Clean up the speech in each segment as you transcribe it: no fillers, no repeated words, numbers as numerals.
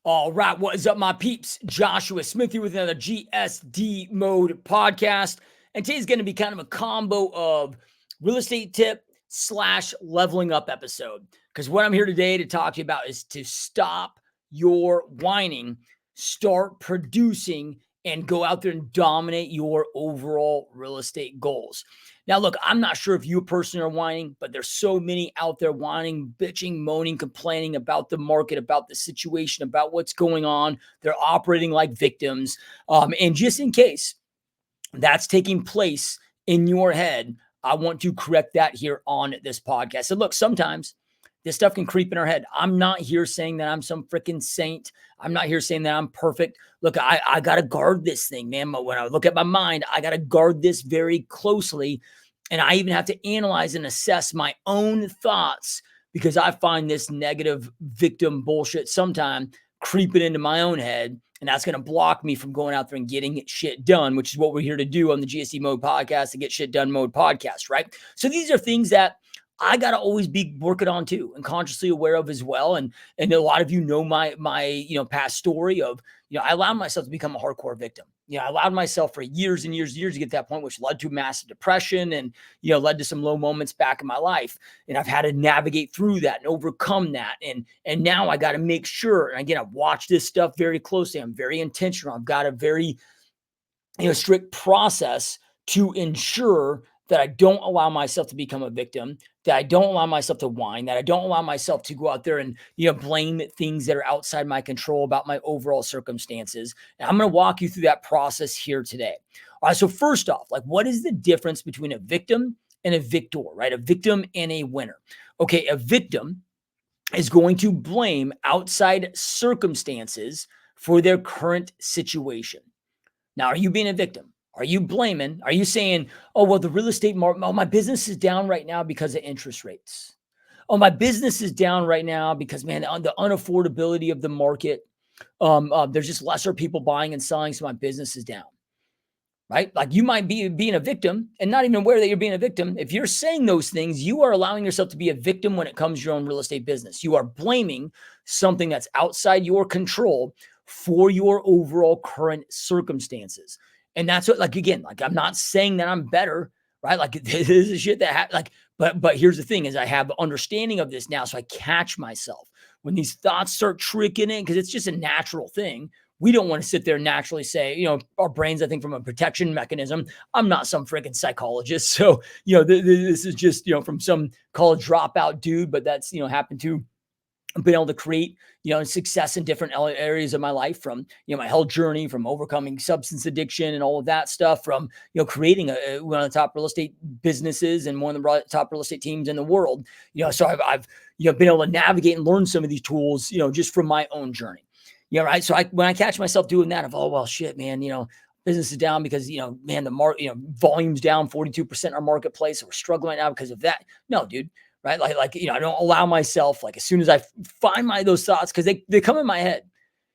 All right, what is up, my peeps? Joshua Smith here with another GSD Mode podcast. And today's going to be kind of a combo of real estate tip / leveling up episode. Because what I'm here today to talk to you about is to stop your whining, start producing, and go out there and dominate your overall real estate goals. Now, look, I'm not sure if you personally are whining, but there's so many out there whining, bitching, moaning, complaining about the market, about the situation, about what's going on. They're operating like victims. And just in case that's taking place in your head, I want to correct that here on this podcast. And look, sometimes this stuff can creep in our head. I'm not here saying that I'm some freaking saint. I'm not here saying that I'm perfect. Look, I got to guard this thing, man. When I look at my mind, I got to guard this very closely. And I even have to analyze and assess my own thoughts because I find this negative victim bullshit sometime creeping into my own head. And that's going to block me from going out there and getting shit done, which is what we're here to do on the GSD Mode podcast, the Get Shit Done Mode podcast, right? So these are things that I got to always be working on too and consciously aware of as well. And a lot of you know my past story of, I allowed myself to become a hardcore victim. I allowed myself for years and years and years to get to that point, which led to massive depression and, led to some low moments back in my life. And I've had to navigate through that and overcome that. And now I got to make sure, and again, I've watched this stuff very closely. I'm very intentional. I've got a very, strict process to ensure that I don't allow myself to become a victim, that I don't allow myself to whine, that I don't allow myself to go out there and, blame things that are outside my control about my overall circumstances. And I'm going to walk you through that process here today. All right. So first off, what is the difference between a victim and a victor, right? A victim and a winner. Okay. A victim is going to blame outside circumstances for their current situation. Now, are you being a victim? Are you blaming? Are you saying, oh, well, the real estate market, my business is down right now because of interest rates. Oh, my business is down right now because, man, the unaffordability of the market, there's just lesser people buying and selling, so my business is down, right? You might be being a victim and not even aware that you're being a victim. If you're saying those things, you are allowing yourself to be a victim when it comes to your own real estate business. You are blaming something that's outside your control for your overall current circumstances. And that's what, I'm not saying that I'm better, right? This is shit that but here's the thing is I have understanding of this now. So I catch myself when these thoughts start tricking in, because it's just a natural thing. We don't want to sit there and naturally say, our brains, I think from a protection mechanism, I'm not some freaking psychologist. So, this is just, from some college dropout dude, but that's, happened to been able to create, success in different areas of my life, from, my health journey, from overcoming substance addiction and all of that stuff, from, creating one of the top real estate businesses and one of the top real estate teams in the world. So I've been able to navigate and learn some of these tools, just from my own journey. Right. So when I catch myself doing that, oh, well, shit, man, business is down because, man, the market, volume's down 42% in our marketplace. So we're struggling right now because of that. No, dude. Right. I don't allow myself, as soon as I find those thoughts, because they come in my head,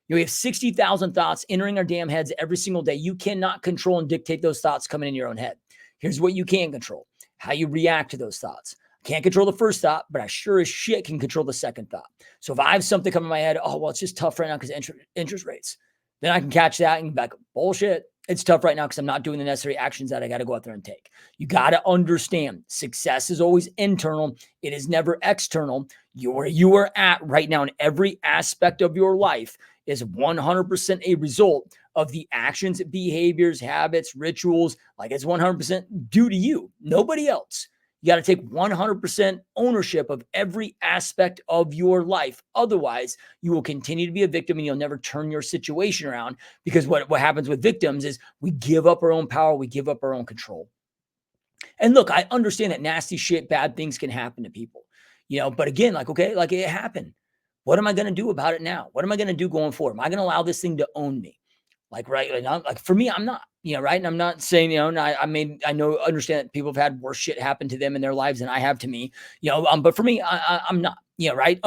we have 60,000 thoughts entering our damn heads every single day. You cannot control and dictate those thoughts coming in your own head. Here's what you can control: how you react to those thoughts. I can't control the first thought, but I sure as shit can control the second thought. So if I have something come in my head, oh, well, it's just tough right now because interest rates, then I can catch that and be like, bullshit. It's tough right now because I'm not doing the necessary actions that I got to go out there and take. You got to understand, success is always internal. It is never external. Where you are at right now in every aspect of your life is 100% a result of the actions, behaviors, habits, rituals. It's 100% due to you, nobody else. You got to take 100% ownership of every aspect of your life. Otherwise, you will continue to be a victim and you'll never turn your situation around, because what happens with victims is we give up our own power. We give up our own control. And look, I understand that nasty shit, bad things can happen to people, but again, it happened. What am I going to do about it now? What am I going to do going forward? Am I going to allow this thing to own me? For me, I'm not, right. And I'm not saying, I know, understand that people have had worse shit happen to them in their lives than I have to me, but for me, I'm not, right.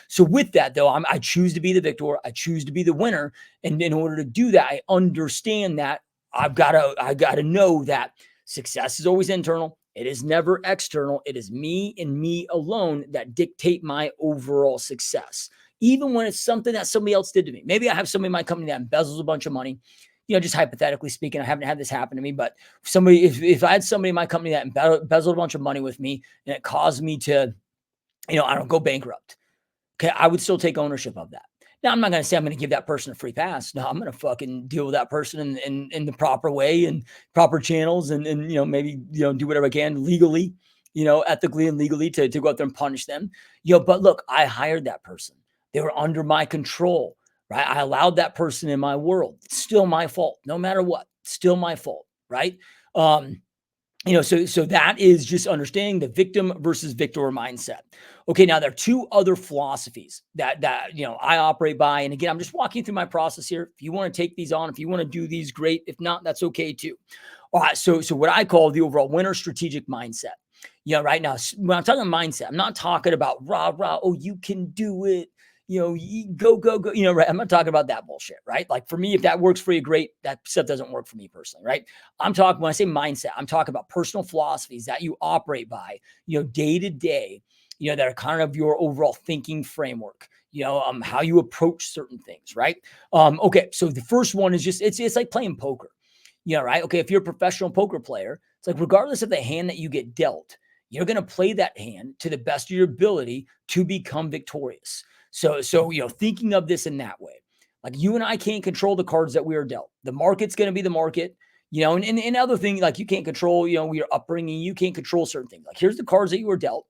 So with that though, I choose to be the victor. I choose to be the winner. And in order to do that, I understand that I got to know that success is always internal. It is never external. It is me and me alone that dictate my overall success. even when it's something that somebody else did to me. Maybe I have somebody in my company that embezzles a bunch of money. Just hypothetically speaking, I haven't had this happen to me, but if I had somebody in my company that embezzled a bunch of money with me and it caused me to, I don't go bankrupt. Okay, I would still take ownership of that. Now, I'm not going to say I'm going to give that person a free pass. No, I'm going to fucking deal with that person in the proper way and proper channels and maybe, do whatever I can legally, ethically and legally to go out there and punish them. But look, I hired that person. They were under my control, right? I allowed that person in my world. It's still my fault, no matter what. Still my fault, right? So that is just understanding the victim versus victor mindset. Okay, now there are two other philosophies that I operate by, and again, I'm just walking through my process here. If you want to take these on, if you want to do these, great. If not, that's okay too. All right, so what I call the overall winner strategic mindset. Right now, when I'm talking mindset, I'm not talking about rah rah. Oh, you can do it. Go go go. Right? I'm not talking about that bullshit, right? Like for me, if that works for you, great. That stuff doesn't work for me personally, right? I'm talking when I say mindset, I'm talking about personal philosophies that you operate by, day to day, that are kind of your overall thinking framework. How you approach certain things, right? Okay, so the first one is just it's like playing poker. Right? Okay, if you're a professional poker player, it's like regardless of the hand that you get dealt, you're going to play that hand to the best of your ability to become victorious. So thinking of this in that way, like you and I can't control the cards that we are dealt. The market's going to be the market, and other things like you can't control, your upbringing, you can't control certain things. Like here's the cards that you were dealt,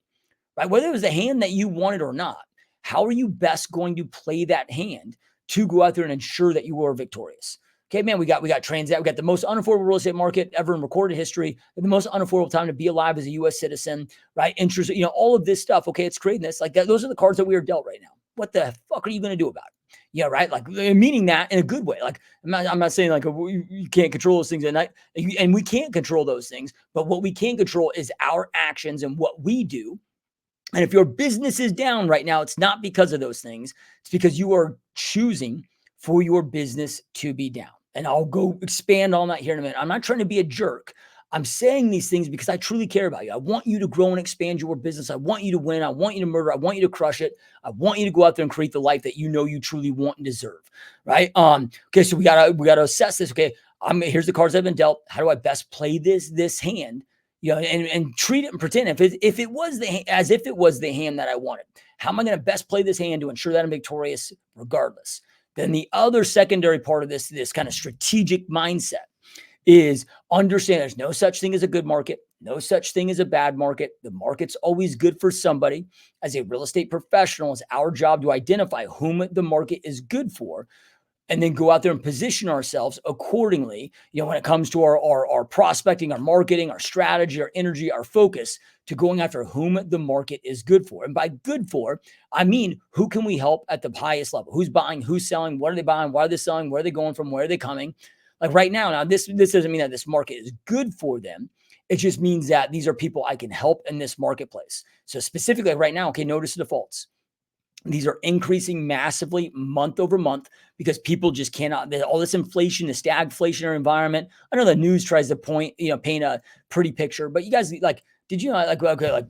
right? Whether it was the hand that you wanted or not, how are you best going to play that hand to go out there and ensure that you are victorious? Okay, man, we got Transat. We got the most unaffordable real estate market ever in recorded history, the most unaffordable time to be alive as a U.S. citizen, right? Interest, all of this stuff. Okay, it's creating this. Like that, those are the cards that we are dealt right now. What the fuck are you going to do about it? Yeah, right. Like meaning that in a good way. Like I'm not saying like you can't control those things at night, and we can't control those things. But what we can control is our actions and what we do. And if your business is down right now, it's not because of those things. It's because you are choosing for your business to be down. And I'll go expand on that here in a minute. I'm not trying to be a jerk. I'm saying these things because I truly care about you. I want you to grow and expand your business. I want you to win. I want you to murder. I want you to crush it. I want you to go out there and create the life that you truly want and deserve. Right? Okay, so we gotta assess this. Okay, here's the cards I've been dealt. How do I best play this hand? And treat it and pretend if it was as if it was the hand that I wanted. How am I going to best play this hand to ensure that I'm victorious regardless? Then the other secondary part of this kind of strategic mindset is understand there's no such thing as a good market, no such thing as a bad market. The market's always good for somebody. As a real estate professional, it's our job to identify whom the market is good for and then go out there and position ourselves accordingly, when it comes to our prospecting, our marketing, our strategy, our energy, our focus to going after whom the market is good for. And by good for, I mean, who can we help at the highest level? Who's buying, who's selling, what are they buying, why are they selling, where are they going from, where are they coming? Like right now, this doesn't mean that this market is good for them. It just means that these are people I can help in this marketplace. So specifically right now, okay, notice the defaults. These are increasing massively month over month because people just cannot, all this inflation, the stagflationary environment. I know the news tries to paint a pretty picture, but you guys did you know,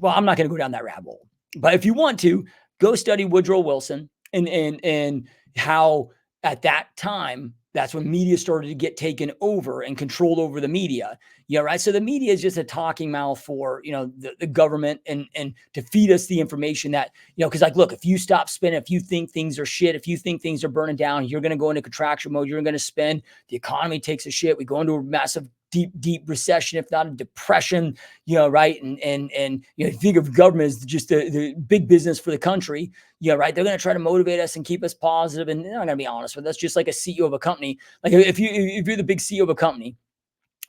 well, I'm not going to go down that rabbit hole, but if you want to go study Woodrow Wilson and how at that time, that's when media started to get taken over and controlled over the media. Right. So the media is just a talking mouth for, the government and to feed us the information that, because look, if you stop spending, if you think things are shit, if you think things are burning down, you're going to go into contraction mode, you're going to spend, the economy takes a shit. We go into a massive deep recession, if not a depression, right. And think of government as just the big business for the country. Right. They're going to try to motivate us and keep us positive. And they're not going to be honest with us, just like a CEO of a company. Like if you're the big CEO of a company,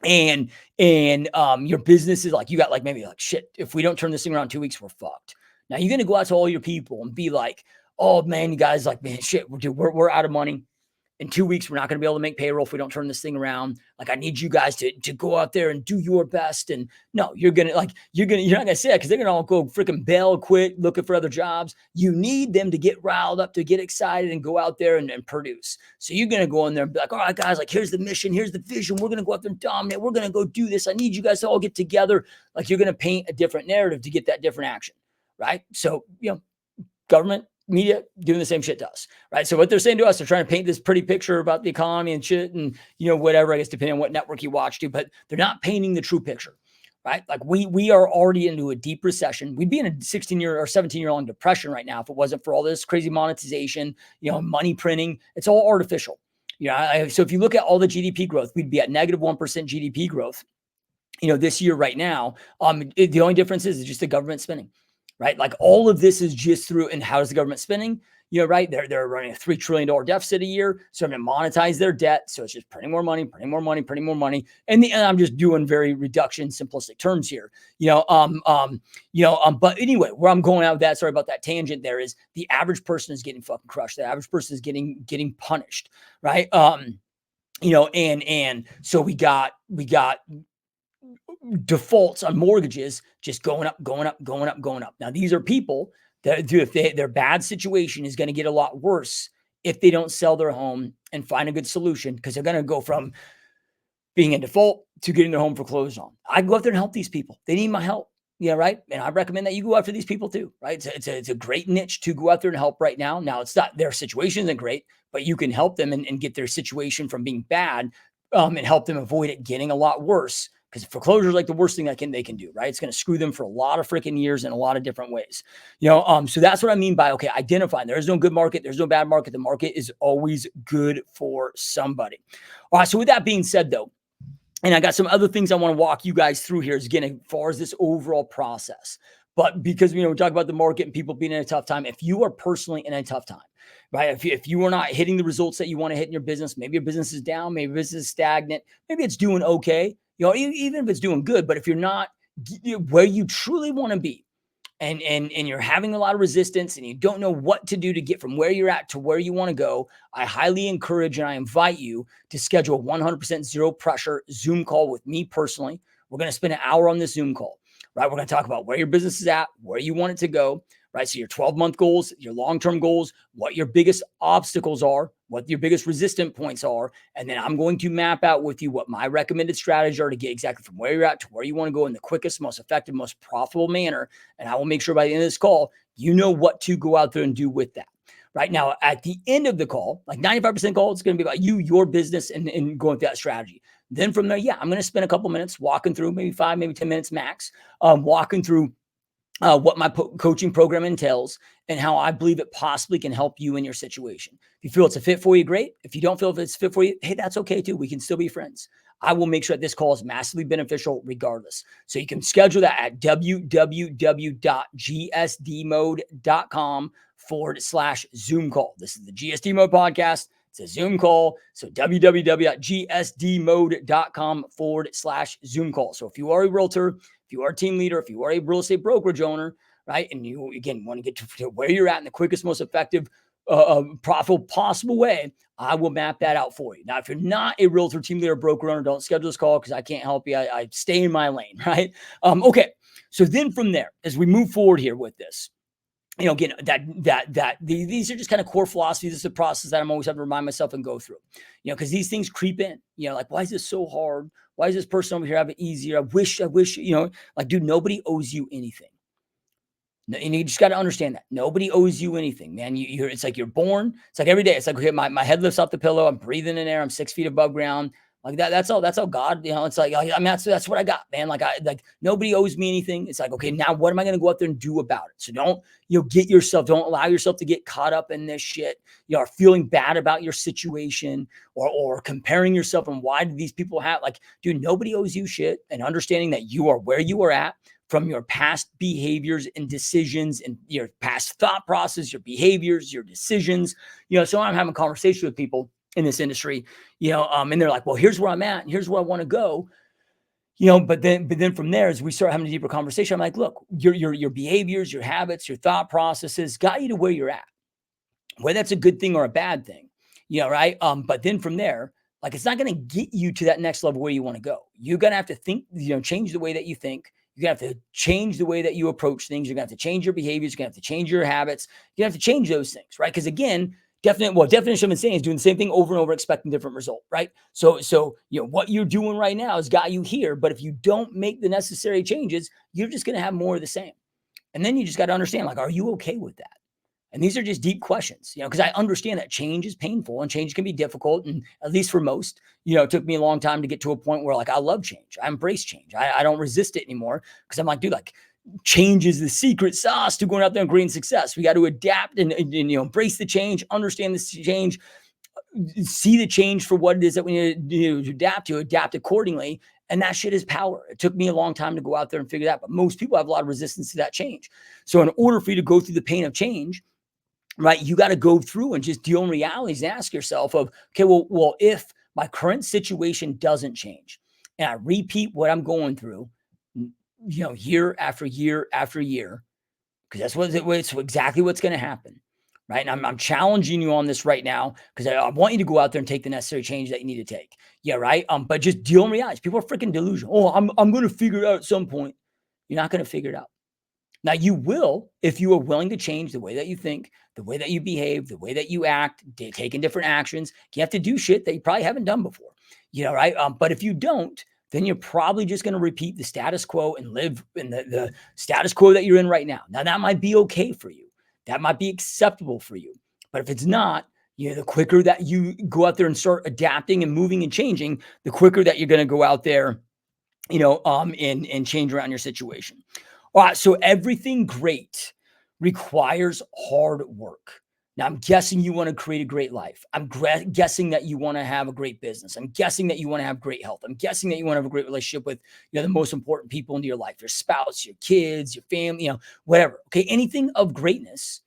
and your business is like, you got maybe shit, if we don't turn this thing around in 2 weeks, we're fucked. Now you're going to go out to all your people and be like, oh man, you guys man, shit, we're out of money. In 2 weeks, we're not going to be able to make payroll if we don't turn this thing around. I need you guys to go out there and do your best. And no, you're not going to say that because they're going to all go freaking bail, quit, looking for other jobs. You need them to get riled up, to get excited and go out there and produce. So you're going to go in there and be like, all right, guys, here's the mission, here's the vision. We're going to go out there and dominate. We're going to go do this. I need you guys to all get together. You're going to paint a different narrative to get that different action, right? So, government, media doing the same shit to us, right? So what they're saying to us, they're trying to paint this pretty picture about the economy and shit and, whatever, I guess, depending on what network you watch to, but they're not painting the true picture, right? Like we are already into a deep recession. We'd be in a 16-year or 17-year long depression right now if it wasn't for all this crazy monetization, money printing. It's all artificial. So if you look at all the GDP growth, we'd be at -1% GDP growth, this year right now. The only difference is just the government spending, right? Like all of this is just through, and how does the government spending? Right? They're running a $3 trillion deficit a year. So I'm going to monetize their debt. So it's just printing more money, printing more money, printing more money. And I'm just doing very reduction, simplistic terms here. But anyway, where I'm going out with that, sorry about that tangent there, is the average person is getting fucking crushed. The average person is getting punished, right? And so we got defaults on mortgages just going up, going up, going up, going up. Now, these are people that their bad situation is going to get a lot worse if they don't sell their home and find a good solution, because they're going to go from being in default to getting their home foreclosed on. I go out there and help these people. They need my help. Yeah, right. And I recommend that you go after these people too, right? It's a great niche to go out there and help right now. Now, it's not, their situation isn't great, but you can help them and get their situation from being bad, and help them avoid it getting a lot worse. Because foreclosure is like the worst thing they can do, right? It's going to screw them for a lot of freaking years in a lot of different ways. So that's what I mean by, okay, identifying. There is no good market. There's no bad market. The market is always good for somebody. All right. So with that being said, though, and I got some other things I want to walk you guys through here, is again, as far as this overall process. But because, we talk about the market and people being in a tough time, if you are personally in a tough time, right? If you are not hitting the results that you want to hit in your business, maybe your business is down, maybe your business is stagnant, maybe it's doing okay, even if it's doing good, but if you're not where you truly want to be, and you're having a lot of resistance and you don't know what to do to get from where you're at to where you want to go, I highly encourage and I invite you to schedule a 100% zero pressure Zoom call with me personally. We're going to spend an hour on this Zoom call, right? We're going to talk about where your business is at, where you want it to go, right? So your 12-month goals, your long-term goals, what your biggest obstacles are, what your biggest resistant points are. And then I'm going to map out with you what my recommended strategies are to get exactly from where you're at to where you want to go in the quickest, most effective, most profitable manner. And I will make sure by the end of this call, you know what to go out there and do with that. Right now, at the end of the call, like 95% call, it's going to be about you, your business, and going through that strategy. Then from there, I'm going to spend a couple minutes walking through, maybe 5, maybe 10 minutes max, walking through what my coaching program entails and how I believe it possibly can help you in your situation. If you feel it's a fit for you, great. If you don't feel if it's a fit for you, hey, that's okay too. We can still be friends. I will make sure that this call is massively beneficial regardless. So you can schedule that at www.gsdmode.com/Zoom call. This is the GSD Mode podcast. It's a Zoom call. So www.gsdmode.com/Zoom call. So if you are a realtor, if you are a team leader, if you are a real estate brokerage owner, right, and you, again, want to get to where you're at in the quickest, most effective, profitable possible way, I will map that out for you. Now, if you're not a realtor, team leader, broker owner, don't schedule this call because I can't help you. I stay in my lane, right? Okay. So then from there, as we move forward here with this, again, these are just kind of core philosophies. This is a process that I'm always having to remind myself and go through, because these things creep in, like, why is this so hard? Why is this person over here have it easier? I wish, like, dude, nobody owes you anything. And you just got to understand that nobody owes you anything, man. It's like you're born. It's like every day. It's like, okay, my head lifts off the pillow. I'm breathing in air. I'm 6 feet above ground. Like that. That's all God, it's like, I mean, that's what I got, man. Like nobody owes me anything. It's like, okay, now what am I going to go out there and do about it? So don't allow yourself to get caught up in this shit, or feeling bad about your situation or comparing yourself and why do these people have, like, dude, nobody owes you shit, and understanding that you are where you are at from your past behaviors and decisions and your past thought process, your behaviors, your decisions, so I'm having a conversation with people in this industry, and they're like, well, here's where I'm at and here's where I want to go, but then from there, as we start having a deeper conversation, I'm like, look, your behaviors, your habits, your thought processes got you to where you're at, whether that's a good thing or a bad thing, right? But then from there, like, it's not going to get you to that next level where you want to go. You're going to have to think, change the way that you think. You're going to have to change the way that you approach things. You're going to have to change your behaviors. You're going to have to change your habits. You're going to have to change those things, right? Because again, definition of insane is doing the same thing over and over, expecting different result, right? So what you're doing right now has got you here. But if you don't make the necessary changes, you're just going to have more of the same. And then you just got to understand, like, are you okay with that? And these are just deep questions, because I understand that change is painful and change can be difficult. And at least for most, it took me a long time to get to a point where like I love change. I embrace change. I don't resist it anymore because I'm like, dude, like change is the secret sauce to going out there and creating success. We got to adapt and embrace the change, understand the change, see the change for what it is that we need to adapt accordingly. And that shit is power. It took me a long time to go out there and figure that out. But most people have a lot of resistance to that change. So in order for you to go through the pain of change, right, you got to go through and just deal in realities and ask yourself of, okay, well, if my current situation doesn't change and I repeat what I'm going through, year after year after year, because it's exactly what's going to happen. Right. And I'm challenging you on this right now because I want you to go out there and take the necessary change that you need to take. Yeah. Right. But just deal in reality. People are freaking delusional. Oh, I'm going to figure it out at some point. You're not going to figure it out. Now you will, if you are willing to change the way that you think, the way that you behave, the way that you act, taking different actions. You have to do shit that you probably haven't done before. Right. But if you don't, then you're probably just going to repeat the status quo and live in the status quo that you're in right now. Now, that might be okay for you. That might be acceptable for you. But if it's not, the quicker that you go out there and start adapting and moving and changing, the quicker that you're going to go out there, and change around your situation. All right. So everything great requires hard work. Now, I'm guessing you want to create a great life. I'm guessing that you want to have a great business. I'm guessing that you want to have great health. I'm guessing that you want to have a great relationship with the most important people in your life, your spouse, your kids, your family, whatever. Okay. Anything of greatness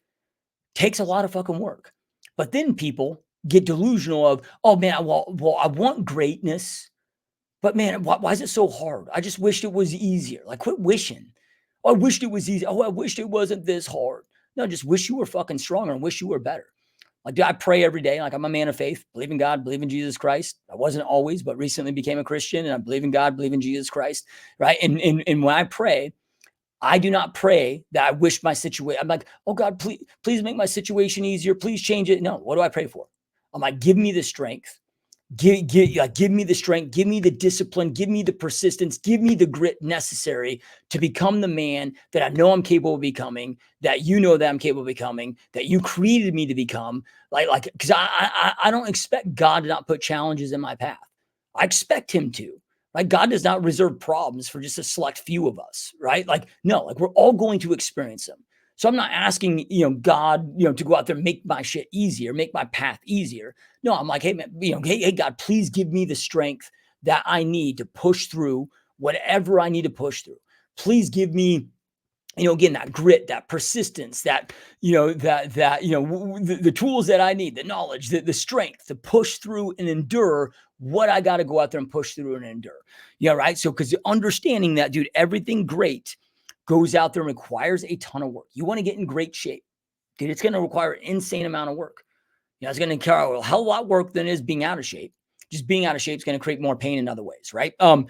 takes a lot of fucking work. But then people get delusional of, oh man, well, I want greatness, but man, why is it so hard? I just wished it was easier. Like, quit wishing. Oh, I wished it was easy. Oh, I wished it wasn't this hard. No, just wish you were fucking stronger and wish you were better. Like, I pray every day. Like, I'm a man of faith, believe in God, believe in Jesus Christ. I wasn't always, but recently became a Christian, and I believe in God, believe in Jesus Christ, right? And when I pray, I do not pray that I wish my situation. I'm like, oh God, please make my situation easier. Please change it. No, what do I pray for? I'm like, give me the strength. Give me the strength, give me the discipline, give me the persistence, give me the grit necessary to become the man that I know I'm capable of becoming, that you know that I'm capable of becoming, that you created me to become. Because I don't expect God to not put challenges in my path. I expect him to. Right? God does not reserve problems for just a select few of us, right? Like, no, like we're all going to experience them. So I'm not asking, God, to go out there and make my shit easier, make my path easier. No, I'm like, hey, man, hey, God, please give me the strength that I need to push through whatever I need to push through. Please give me, again, that grit, that persistence, that, the tools that I need, the knowledge, the strength to push through and endure what I got to go out there and push through and endure. Yeah. Right. So, because understanding that, dude, everything great goes out there and requires a ton of work. You want to get in great shape, dude. It's going to require an insane amount of work. It's going to require a hell of a lot of work than it is being out of shape. Just being out of shape is going to create more pain in other ways, right? And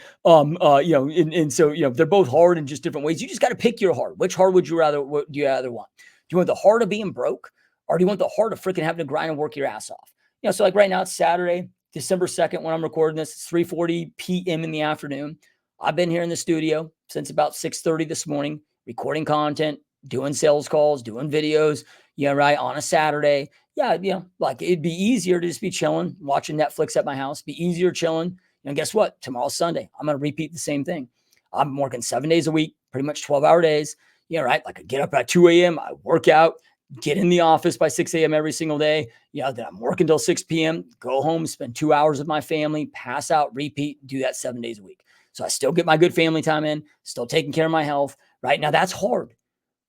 so they're both hard in just different ways. You just got to pick your heart. Which heart would you rather? What do you rather want? Do you want the heart of being broke, or do you want the heart of freaking having to grind and work your ass off? So like right now it's Saturday, December 2nd when I'm recording this. It's 3:40 p.m. in the afternoon. I've been here in the studio since about 6:30 this morning, recording content, doing sales calls, doing videos. Right, on a Saturday. Yeah, like it'd be easier to just be chilling, watching Netflix at my house. Be easier chilling. And guess what? Tomorrow's Sunday. I'm going to repeat the same thing. I'm working 7 days a week, pretty much 12-hour days. Right? Like I get up at 2 a.m., I work out, get in the office by 6 a.m. every single day. Then I'm working till 6 p.m., go home, spend 2 hours with my family, pass out, repeat, do that 7 days a week. So I still get my good family time in, still taking care of my health. Right? Now that's hard.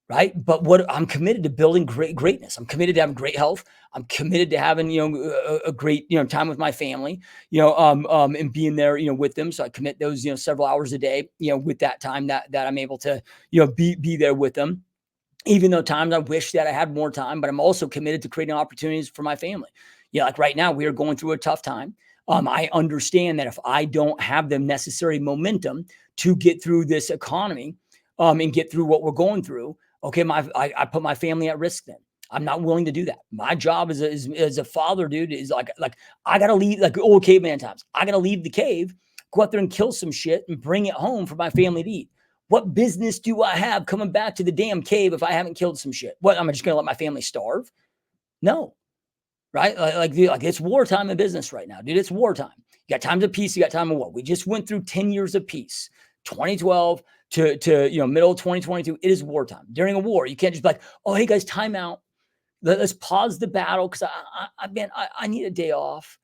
Right. But what I'm committed to building greatness. I'm committed to having great health. I'm committed to having, a great, time with my family, and being there, with them. So I commit those, several hours a day, with that time that I'm able to, be there with them. Even though times I wish that I had more time, but I'm also committed to creating opportunities for my family. Like right now we are going through a tough time. I understand that if I don't have the necessary momentum to get through this economy, and get through what we're going through, okay, I put my family at risk then. I'm not willing to do that. My job as a father, dude, is like I gotta leave, like old caveman times. I gotta leave the cave, go out there and kill some shit and bring it home for my family to eat. What business do I have coming back to the damn cave if I haven't killed some shit? What, am I just going to let my family starve? No, right? Dude, like it's wartime in business right now, dude. It's wartime. You got times of peace, you got time of war. We just went through 10 years of peace, 2012 to middle of 2022. It is wartime. During a war, you can't just be like, oh, hey guys, time out. Let's pause the battle because I need a day off.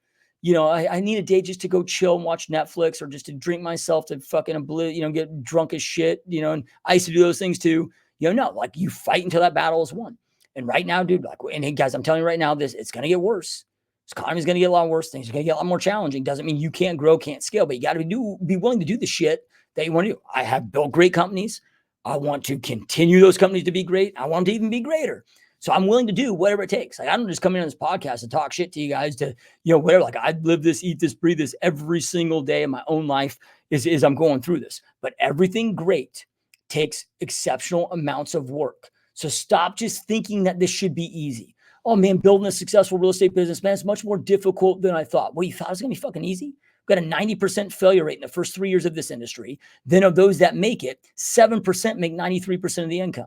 I need a day just to go chill and watch Netflix or just to drink myself to fucking get drunk as shit. And I used to do those things too. No, like you fight until that battle is won. And right now, dude, like, and hey, guys, I'm telling you right now, it's going to get worse. This economy is going to get a lot worse. Things are going to get a lot more challenging. Doesn't mean you can't grow, can't scale, but you got to be willing to do the shit that you want to do. I have built great companies. I want to continue those companies to be great. I want them to even be greater. So I'm willing to do whatever it takes. Like I don't just come in on this podcast and talk shit to you guys to, whatever. Like I live this, eat this, breathe this every single day in my own life is I'm going through this. But everything great takes exceptional amounts of work. So stop just thinking that this should be easy. Oh man, building a successful real estate business, man, it's much more difficult than I thought. Well, you thought it was going to be fucking easy? We've got a 90% failure rate in the first 3 years of this industry. Then of those that make it, 7% make 93% of the income.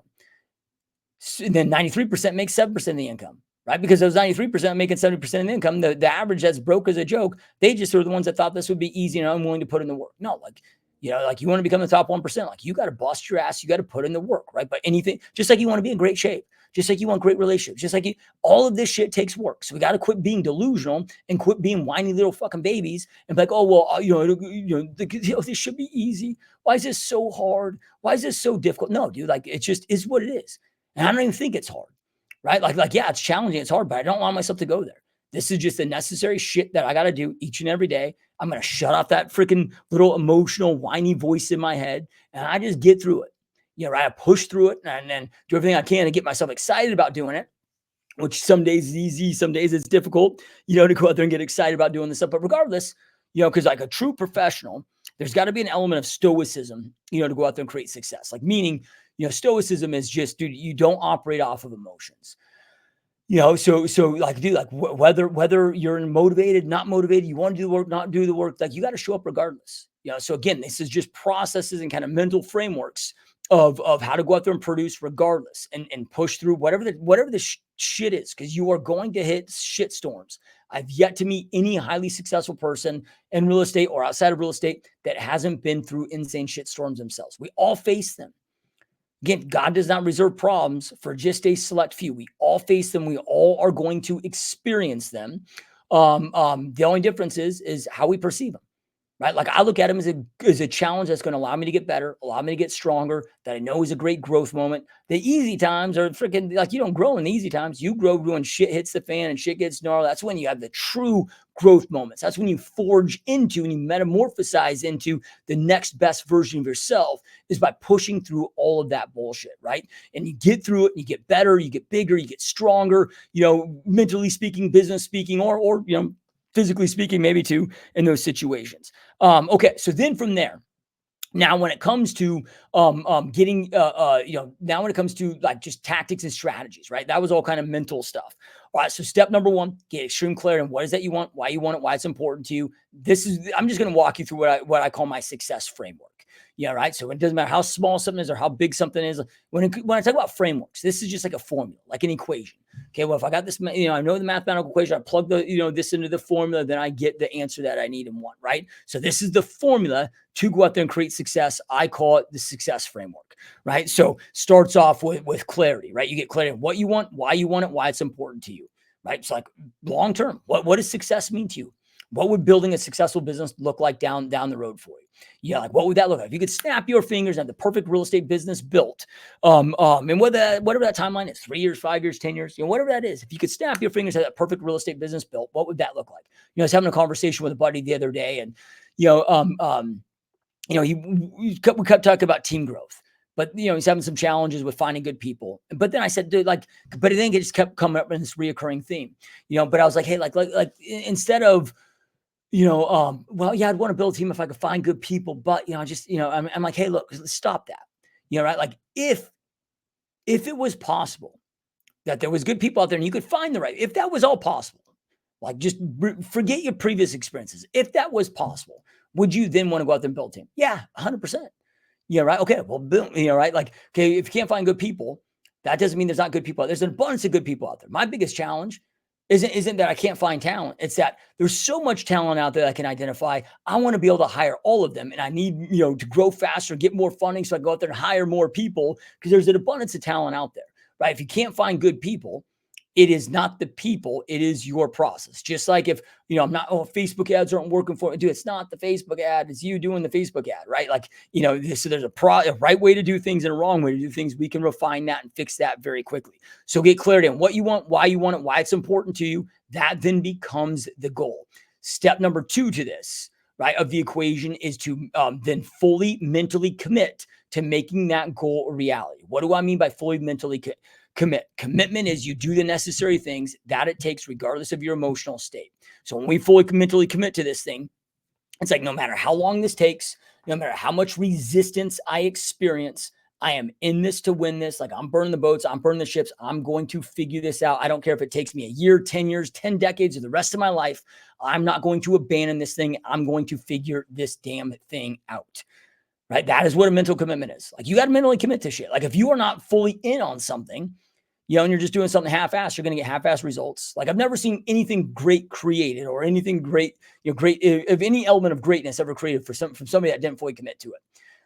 And then 93% makes 7% of the income, right? Because those 93% are making 70% of the income. The average that's broke as a joke, they just are the ones that thought this would be easy and unwilling to put in the work. No, like you want to become the top 1%, like you got to bust your ass, you got to put in the work, right? But anything, just like you want to be in great shape, just like you want great relationships, just like all of this shit takes work. So we got to quit being delusional and quit being whiny little fucking babies and be like, oh, well, this should be easy. Why is this so hard? Why is this so difficult? No, dude, like it just is what it is. And I don't even think it's hard, right? Yeah, it's challenging, it's hard, but I don't want myself to go there. This is just the necessary shit that I got to do each and every day. I'm going to shut off that freaking little emotional, whiny voice in my head, and I just get through it. Right? I push through it and then do everything I can to get myself excited about doing it, which some days is easy, some days it's difficult, to go out there and get excited about doing this stuff. But regardless, because like a true professional, there's got to be an element of stoicism, to go out there and create success. Like meaning, stoicism is just, dude, you don't operate off of emotions. So like, dude, like whether you're motivated, not motivated, you want to do the work, not do the work, like you got to show up regardless. So again, this is just processes and kind of mental frameworks of how to go out there and produce regardless and push through whatever the shit is, because you are going to hit shit storms. I've yet to meet any highly successful person in real estate or outside of real estate that hasn't been through insane shit storms themselves. We all face them. Again, God does not reserve problems for just a select few. We all face them. We all are going to experience them. The only difference is how we perceive them. Right? Like I look at them as a challenge that's going to allow me to get better, allow me to get stronger, that I know is a great growth moment. The easy times are freaking like you don't grow in the easy times. You grow when shit hits the fan and shit gets gnarly. That's when you have the true growth moments. That's when you forge into and you metamorphosize into the next best version of yourself is by pushing through all of that bullshit, right? And you get through it and you get better, you get bigger, you get stronger, mentally speaking, business speaking, or physically speaking, maybe too, in those situations. Okay, so then from there, now when it comes to getting, now when it comes to like just tactics and strategies, right? That was all kind of mental stuff. All right, so step number one, get extreme clarity on what is that you want, why you want it, why it's important to you. I'm just going to walk you through what I call my success framework. Yeah, right. So it doesn't matter how small something is or how big something is. When I talk about frameworks, this is just like a formula, like an equation. Okay, well, if I got this, I know the mathematical equation, I plug this into the formula, then I get the answer that I need and want, right? So this is the formula to go out there and create success. I call it the success framework, right? So starts off with clarity, right? You get clarity on what you want, why you want it, why it's important to you, right? It's like long term. What does success mean to you? What would building a successful business look like down the road for you? Yeah, like what would that look like? If you could snap your fingers and have the perfect real estate business built, and whatever that timeline is, 3 years, 5 years, 10 years, whatever that is, if you could snap your fingers and have that perfect real estate business built, what would that look like? I was having a conversation with a buddy the other day, and we kept talking about team growth. But he's having some challenges with finding good people. But then I said, dude, but then it just kept coming up in this reoccurring theme. But I was like, hey, like instead of well, yeah, I'd want to build a team if I could find good people, but I'm like, hey, look, let's stop that. Right? Like if it was possible that there was good people out there and you could find if that was all possible, like just forget your previous experiences. If that was possible, would you then want to go out there and build a team? Yeah, 100%. Yeah, right. Okay, well, boom, right? Like, okay, if you can't find good people, that doesn't mean there's not good people out there. There's an abundance of good people out there. My biggest challenge isn't that I can't find talent. It's that there's so much talent out there that I can identify. I want to be able to hire all of them, and I need to grow faster, get more funding, so I go out there and hire more people because there's an abundance of talent out there, right? If you can't find good people, it is not the people, it is your process. Just like if I'm not, oh, Facebook ads aren't working for me, dude. It's not the Facebook ad, it's you doing the Facebook ad, right? Like, so there's a right way to do things and a wrong way to do things. We can refine that and fix that very quickly. So get clarity on what you want, why you want it, why it's important to you. That then becomes the goal. Step number 2 to this, right, of the equation is to then fully mentally commit to making that goal a reality. What do I mean by fully mentally commit? Commitment is you do the necessary things that it takes regardless of your emotional state. So when we fully mentally commit to this thing, it's like no matter how long this takes, no matter how much resistance I experience, I am in this to win this. Like, I'm burning the boats, I'm burning the ships. I'm going to figure this out. I don't care if it takes me a year, 10 years, 10 decades, or the rest of my life. I'm not going to abandon this thing. I'm going to figure this damn thing out. Right? That is what a mental commitment is. Like, you got to mentally commit to shit. Like, if you are not fully in on something, and you're just doing something half-assed, you're going to get half-assed results. Like, I've never seen anything great created or anything great, great, if any element of greatness ever created from somebody that didn't fully commit to it.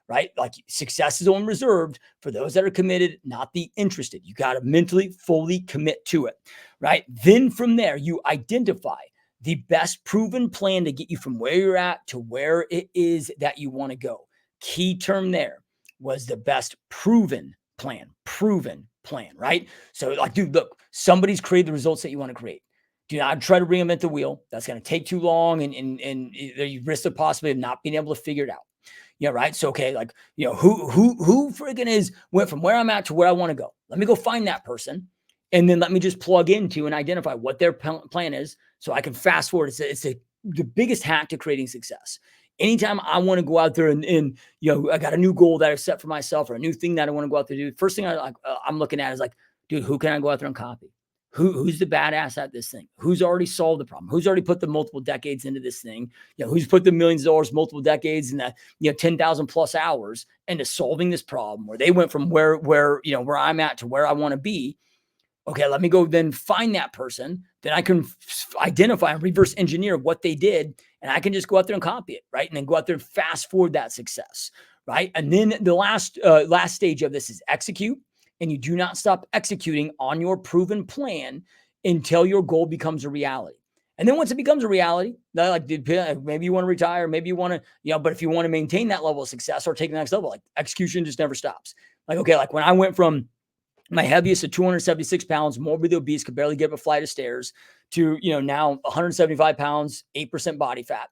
Right? Like, success is only reserved for those that are committed, not the interested. You got to mentally fully commit to it. Right? Then from there, you identify the best proven plan to get you from where you're at to where it is that you want to go. Key term there was the best proven plan, right? So, like, dude, look, somebody's created the results that you want to create. Do not try to reinvent the wheel. That's going to take too long, and you risk the possibility of not being able to figure it out. Yeah, right. So, okay, like, who friggin' went from where I'm at to where I want to go. Let me go find that person, and then let me just plug into and identify what their plan is, so I can fast forward. It's the biggest hack to creating success. Anytime I want to go out there and I got a new goal that I've set for myself or a new thing that I want to go out there and do. First thing I'm looking at is like, dude, who can I go out there and copy? Who's the badass at this thing? Who's already solved the problem? Who's already put the multiple decades into this thing? Who's put the millions of dollars, multiple decades, and 10,000 plus hours into solving this problem, where they went from where I'm at to where I want to be. Okay, let me go then find that person. Then I can identify and reverse engineer what they did, and I can just go out there and copy it, right? And then go out there and fast forward that success, right? And then the last stage of this is execute, and you do not stop executing on your proven plan until your goal becomes a reality. And then once it becomes a reality, like, maybe you want to retire, maybe you want to, but if you want to maintain that level of success or take the next level, like, execution just never stops. Like, okay, like when I went from my heaviest at 276 pounds, morbidly obese, could barely get up a flight of stairs, to, now 175 pounds, 8% body fat.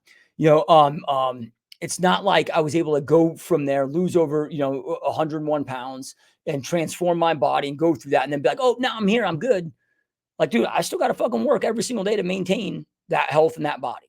It's not like I was able to go from there, lose over, 101 pounds and transform my body and go through that and then be like, oh, now I'm here, I'm good. Like, dude, I still got to fucking work every single day to maintain that health and that body.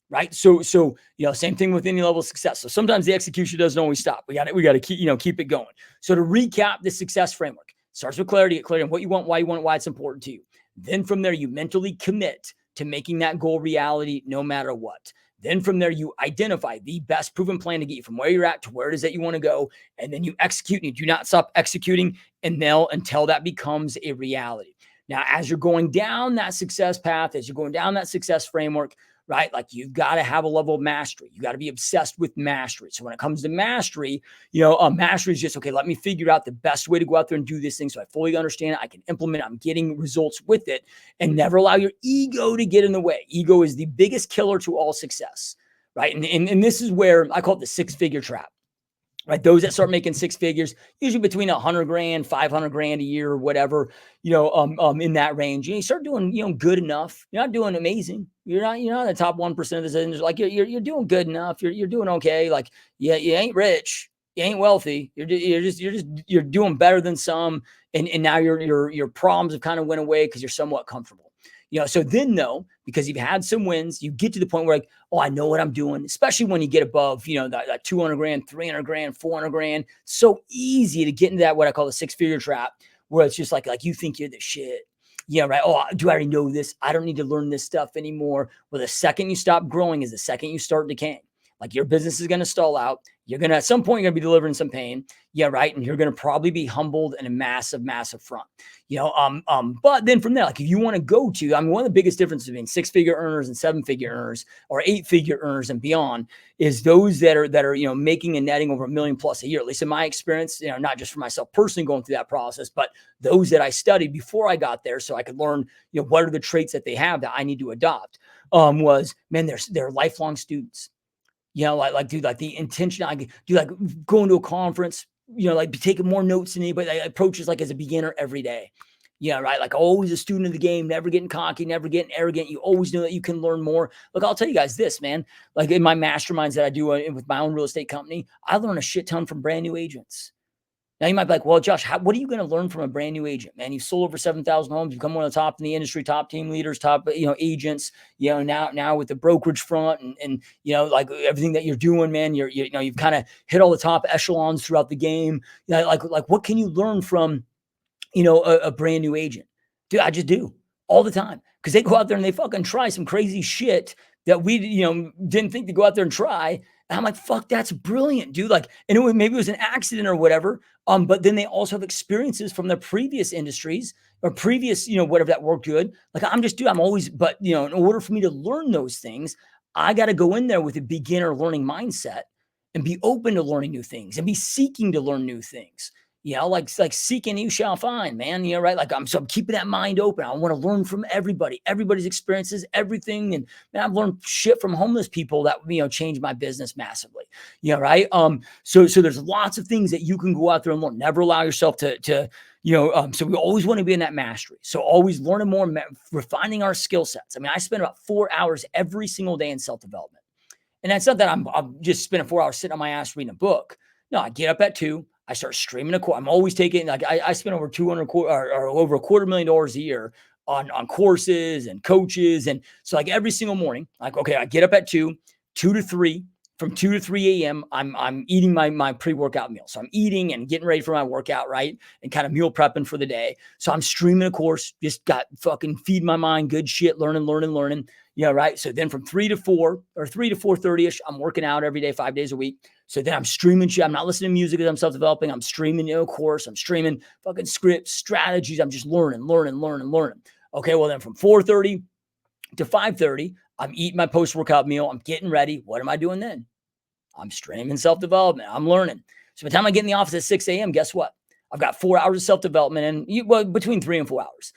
Right. So, same thing with any level of success. So sometimes the execution doesn't always stop. We got to keep it going. So to recap the success framework, starts with clarity, get clarity on what you want, why it's important to you. Then from there, you mentally commit to making that goal reality no matter what. Then from there, you identify the best proven plan to get you from where you're at to where it is that you want to go. And then you execute, and you do not stop executing until that becomes a reality. Now, as you're going down that success path, as you're going down that success framework, right? Like, you've got to have a level of mastery. You got to be obsessed with mastery. So when it comes to mastery, mastery is just, okay, let me figure out the best way to go out there and do this thing, so I fully understand it, I can implement it, I'm getting results with it, and never allow your ego to get in the way. Ego is the biggest killer to all success, right? And this is where I call it the 6-figure trap. Right. Those that start making 6 figures, usually between 100 grand, 500 grand a year or whatever, in that range, you start doing, good enough. You're not doing amazing. You're not in the top 1% of this industry. Like, you're doing good enough. You're doing okay. Like, yeah, you ain't rich. You ain't wealthy. You're doing better than some. And now your problems have kind of went away because you're somewhat comfortable. So then, though, because you've had some wins, you get to the point where, like, oh, I know what I'm doing, especially when you get above, that 200 grand, 300 grand, 400 grand. So easy to get into that, what I call the 6-figure trap, where it's just like you think you're the shit. Yeah, right. Oh, do I already know this? I don't need to learn this stuff anymore. Well, the second you stop growing is the second you start decaying. Like your business is going to stall out. You're going to, at some point, you're going to be delivering some pain. Yeah, right. And you're going to probably be humbled in a massive, massive front. But then from there, like if you want to go to, I mean, one of the biggest differences between 6-figure earners and 7-figure earners or 8-figure earners and beyond is those that are, making and netting over $1 million plus a year, at least in my experience, not just for myself personally going through that process, but those that I studied before I got there so I could learn, what are the traits that they have that I need to adopt, was, man, they're lifelong students. Dude, like the intention, I do like going to a conference, like be taking more notes than anybody. I approach this like as a beginner every day. Yeah, right. Like always a student of the game, never getting cocky, never getting arrogant. You always know that you can learn more. Look, I'll tell you guys this, man. Like in my masterminds that I do with my own real estate company, I learn a shit ton from brand new agents. Now you might be like, well, Josh, what are you going to learn from a brand new agent, man? You've sold over 7,000 homes. You've become one of the top in the industry, top team leaders, top, agents, now with the brokerage front and like everything that you're doing, man, you've kind of hit all the top echelons throughout the game. Like what can you learn from, a brand new agent? Dude, I just do all the time because they go out there and they fucking try some crazy shit that we, didn't think to go out there and try. And I'm like, fuck, that's brilliant, dude. Like, and maybe it was an accident or whatever. But then they also have experiences from their previous industries or previous, whatever that worked good. Like I'm always, but in order for me to learn those things, I got to go in there with a beginner learning mindset and be open to learning new things and be seeking to learn new things. Like seeking you shall find, man. Right. Like I'm keeping that mind open. I want to learn from everybody's experiences, everything. And man, I've learned shit from homeless people that, changed my business massively. Right. So there's lots of things that you can go out there and learn. Never allow yourself to so we always want to be in that mastery. So always learning more, refining our skill sets. I mean, I spend about 4 hours every single day in self-development. And that's not that I'm just spending 4 hours sitting on my ass reading a book. No, I get up at 2. I start streaming a course. I'm always taking, like, I spend over 200 or over $250,000 a year on courses and coaches. And so like every single morning, like, okay, I get up at 2 to 3, from 2 to 3 a.m. I'm eating my pre-workout meal. So I'm eating and getting ready for my workout, right? And kind of meal prepping for the day. So I'm streaming a course, just got fucking feed my mind, good shit, learning. Right. So then from 3 to 4 or 3 to 4:30ish, I'm working out every day, 5 days a week. So then I'm streaming shit. I'm not listening to music as I'm self-developing. I'm streaming, course. I'm streaming fucking scripts, strategies. I'm just learning. Okay. Well, then from 4:30 to 5:30, I'm eating my post-workout meal. I'm getting ready. What am I doing then? I'm streaming self-development. I'm learning. So by the time I get in the office at 6 a.m., guess what? I've got 4 hours of self-development and between 3 and 4 hours,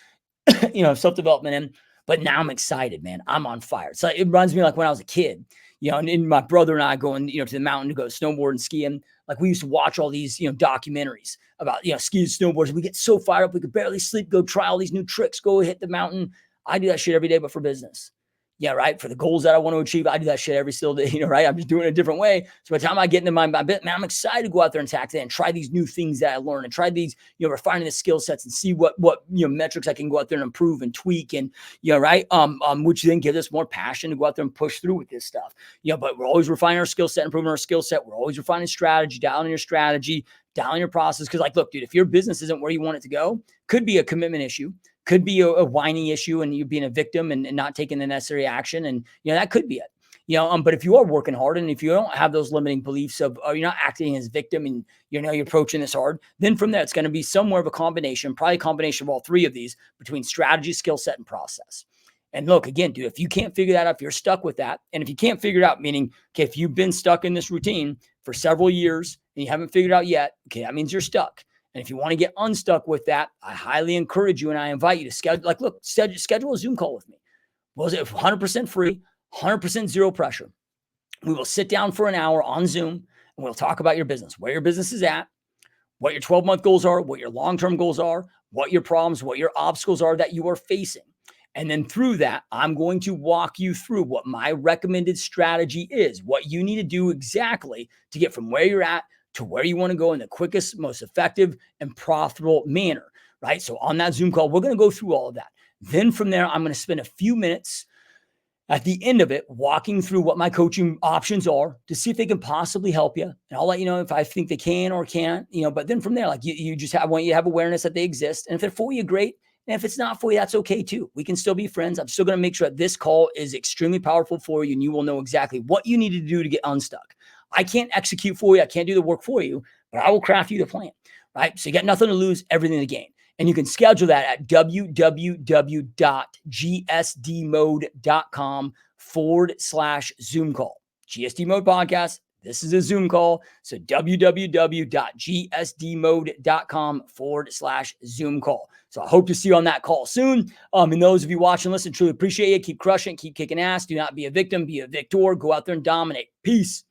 self-development in. But now I'm excited, man. I'm on fire. So it reminds me like when I was a kid, and my brother and I going, to the mountain to go snowboard and skiing. Like we used to watch all these, documentaries about, skiing, snowboards. We get so fired up. We could barely sleep, go try all these new tricks, go hit the mountain. I do that shit every day, but for business. Yeah, right. For the goals that I want to achieve, I do that shit every single day, right? I'm just doing it a different way. So by the time I get into my bit, man, I'm excited to go out there and tack that and try these new things that I learn and try these, refining the skill sets and see what metrics I can go out there and improve and tweak and, right. Which then gives us more passion to go out there and push through with this stuff. But we're always refining our skill set, improving our skill set. We're always refining strategy, dialing your strategy, dialing your process. Cause like, look, dude, if your business isn't where you want it to go, could be a commitment issue. Could be a whining issue and you being a victim and not taking the necessary action. And, that could be it, but if you are working hard and if you don't have those limiting beliefs of, you're not acting as victim and, you're approaching this hard, then from there, it's going to be somewhere of a combination, probably a combination of all 3 of these between strategy, skill set, and process. And look, again, dude, if you can't figure that out, if you're stuck with that, and if you can't figure it out, meaning, okay, if you've been stuck in this routine for several years and you haven't figured it out yet, okay, that means you're stuck. And if you want to get unstuck with that, I highly encourage you and I invite you to schedule a Zoom call with me. Well, it's 100% free, 100% zero pressure. We will sit down for an hour on Zoom and we'll talk about your business, where your business is at, what your 12-month goals are, what your long-term goals are, what your problems, what your obstacles are that you are facing. And then through that, I'm going to walk you through what my recommended strategy is, what you need to do exactly to get from where you're at to where you want to go in the quickest, most effective, and profitable manner, right? So on that Zoom call, we're going to go through all of that. Then from there, I'm going to spend a few minutes at the end of it, walking through what my coaching options are to see if they can possibly help you. And I'll let you know if I think they can or can't, but then from there, like I want you to have awareness that they exist. And if they're for you, great. And if it's not for you, that's okay too. We can still be friends. I'm still going to make sure that this call is extremely powerful for you and you will know exactly what you need to do to get unstuck. I can't execute for you. I can't do the work for you, but I will craft you the plan, right? So you got nothing to lose, everything to gain. And you can schedule that at www.gsdmode.com/Zoom call. GSD Mode Podcast. This is a Zoom call. So www.gsdmode.com/Zoom call. So I hope to see you on that call soon. And those of you watching, listen, truly appreciate you. Keep crushing, keep kicking ass. Do not be a victim, be a victor. Go out there and dominate. Peace.